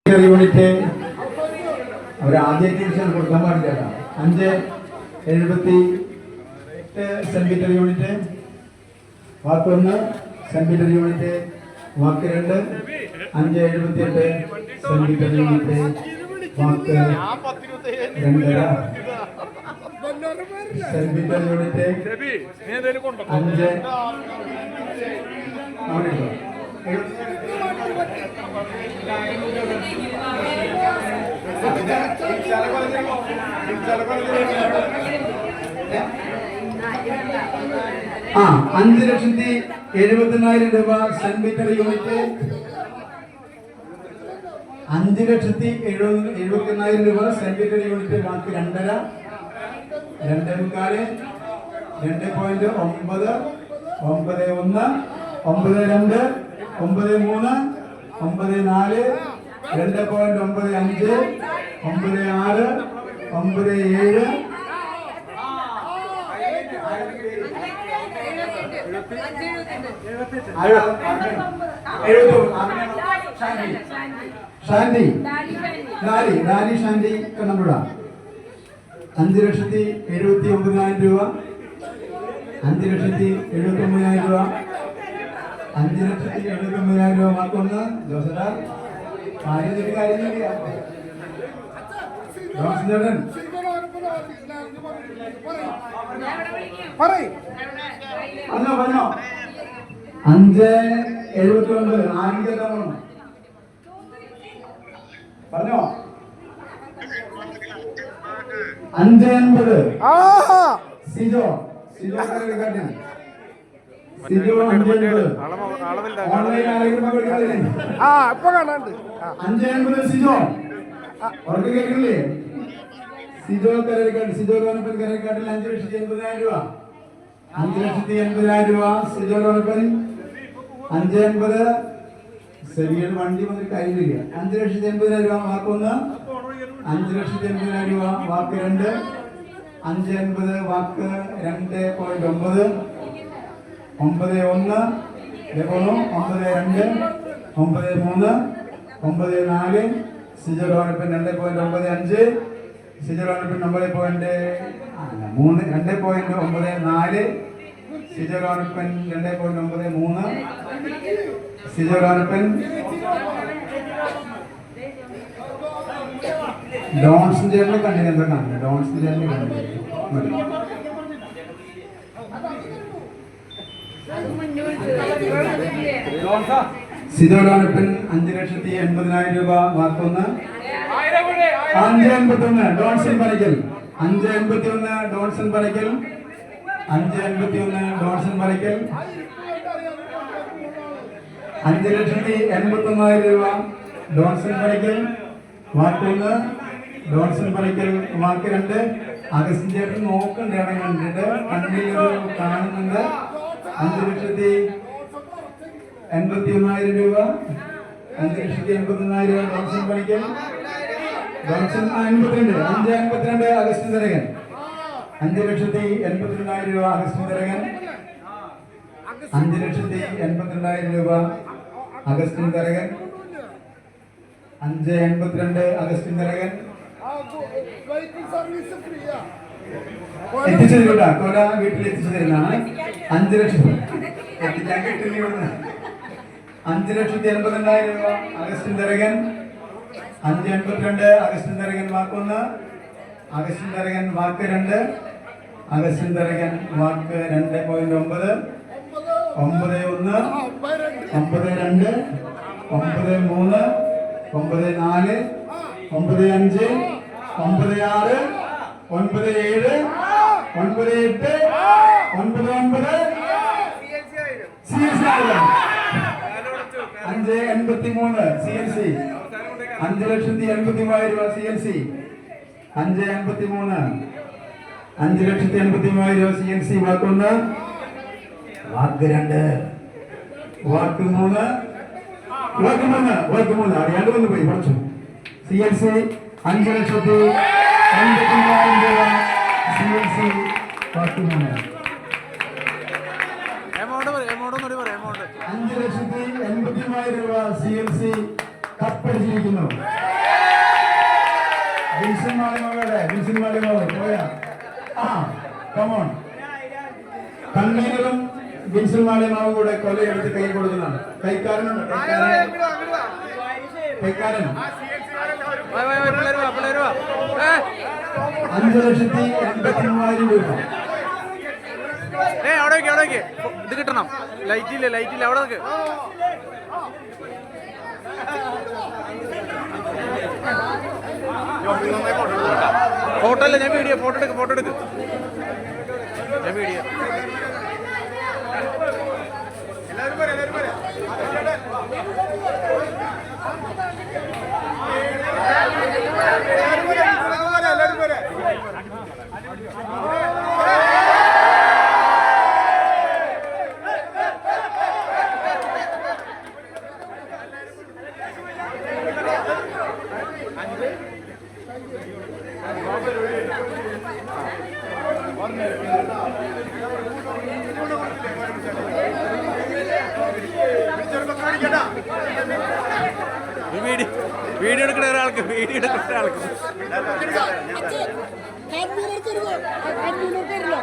Unit അവർ ആദ്യമായിട്ട് കൊടുക്കാൻ പാടില്ല. 578 സെന്റിമീറ്റർ യൂണിറ്റ് വാക്ക് 1, സെന്റിമീറ്റർ യൂണിറ്റ് വാക്ക് 2, 578 സെന്റിമീറ്റർ യൂണിറ്റ് വാക്ക് 2.5 സെന്റിമീറ്റർ യൂണിറ്റ് 5 5,70,000 രൂപ സെന്റിമീറ്റർ യൂണിറ്റ് 5,70,000 രൂപ സെന്റിമീറ്റർ യൂണിറ്റ് ബാക്കി 2.5 2.5 2.9 91 92 93 94 2.95 96 97 ശാന്തി ശാന്തി കണ്ണമ്പുഴ 5,79,000 രൂപ 5,79,000 രൂപ 5,79,000 രൂപ മാർക്കൊന്ന് ജോസടാ കാര്യമില്ല ജോസേട്ടൻ പറഞ്ഞോ 5,79 പറഞ്ഞോ 5,80 സിജോ കരക്കാട്ടിന് സിജോ 5,80 ഓൺലൈൻ ആരെങ്കിലും 5,80 സിജോ അവർക്ക് കേൾക്കില്ലേ? സിജോ കരക്കാട്ട് സിജോ ലോനപ്പൻ കരക്കാട്ടിൽ 5,80,000 രൂപ 5,80,000 രൂപ സിജോ ലോനപ്പൻ 5,80 ശരിയാണ് വണ്ടി വന്നിട്ട് കാര്യമില്ല. 5,80,000 രൂപ വാക്ക് 1, 5,80,000 രൂപ വാക്ക് 2, 5,80 വാക്ക് 2.9 91 92 93 94 സിജോ ലോനപ്പൻ 2.95 സിജോ ലോനപ്പൻ 2.94 സിജോ ലോനപ്പൻ 2.93 സിജോ ലോനപ്പൻ ഡോൺസൺ ചേട്ടനെ കണ്ടിന് എന്താ കാണുന്നത്? ഡോൺസൺ ചേട്ടനെ കണ്ടില്ല സിജോ ലോനപ്പൻ 5,80,000 രൂപ വാക്ക് 1 5,81 ഡോൺസൺ പണിക്കൽ 5,81 ഡോൺസൺ പണിക്കൽ 5,81 ഡോൺസൺ പണിക്കൽ 5,81,000 രൂപ ഡോൺസൺ പണിക്കൽ വാക്ക് 1 ഡോൺസൺ പണിക്കൽ വാക്ക് 2 അഗസ്റ്റിൻ ചേട്ടൻ നോക്കണ്ടേ കണ്ടിട്ട് കണ്ണിൽ കാണുന്നുണ്ട് 5,81,000 രൂപ 5,81,000 ഡോൺസൺ പണിക്കൽ ഡോൺസൺ 5,52 അഗസ്റ്റിൻ തരകൻ 5,82,000 രൂപ അഗസ്റ്റിൻ തരകൻ 5,82,000 രൂപ അഗസ്റ്റിൻ തരകൻ 5,82 അഗസ്റ്റിൻ തരകൻ എത്തിച്ചു തരൂട്ടാ കോല വീട്ടിൽ എത്തിച്ചു തരുന്നതാണ് 5 ലക്ഷം 5,80,000 രൂപ അഗസ്റ്റിൻ തരകൻ 5,82 അഗസ്റ്റിൻ തരകൻ വാക്ക് 1 അഗസ്റ്റിൻ തരകൻ വാക്ക് 2 അഗസ്റ്റിൻ തരകൻ വാക്ക് 2.9 91 92 93 94 95 96 97 98 99 5,83 CNC 5,80,000 രൂപ CNC 5,83 5,80,000 രൂപ CNC വാക്ക് 1 വാക്ക് 2 വാക്ക് 3 അറിയാണ്ട് വന്ന് പോയി പഠിച്ചു CNC 5,80,000 രൂപ CNC വാക്ക് 3 5,80,000 രൂപ CNC കപ്പ് അടിച്ചിരിക്കുന്നു. വിൻസൻ മാളിമാവ് പോയാ കമോൺ. കണ്ണീരും വിൻസൻ മാളിമാവും കൂടെ കൊലയെടുത്ത് കൈ കൊടുക്കുന്നതാണ്. കൈക്കാരൻ 5,83,000 രൂപ. അവിടെ ഇത് കിട്ടണം. ലൈറ്റില്ല അവിടെ നിൽക്ക്. ഫോട്ടോ അല്ല, ഞാൻ വീഡിയോ. ഫോട്ടോ എടുക്ക് ഞാൻ വീഡിയോ. വീഡിയോ എടുക്കുന്ന ഒരാൾക്ക് കൺവീനർ തരുമോ?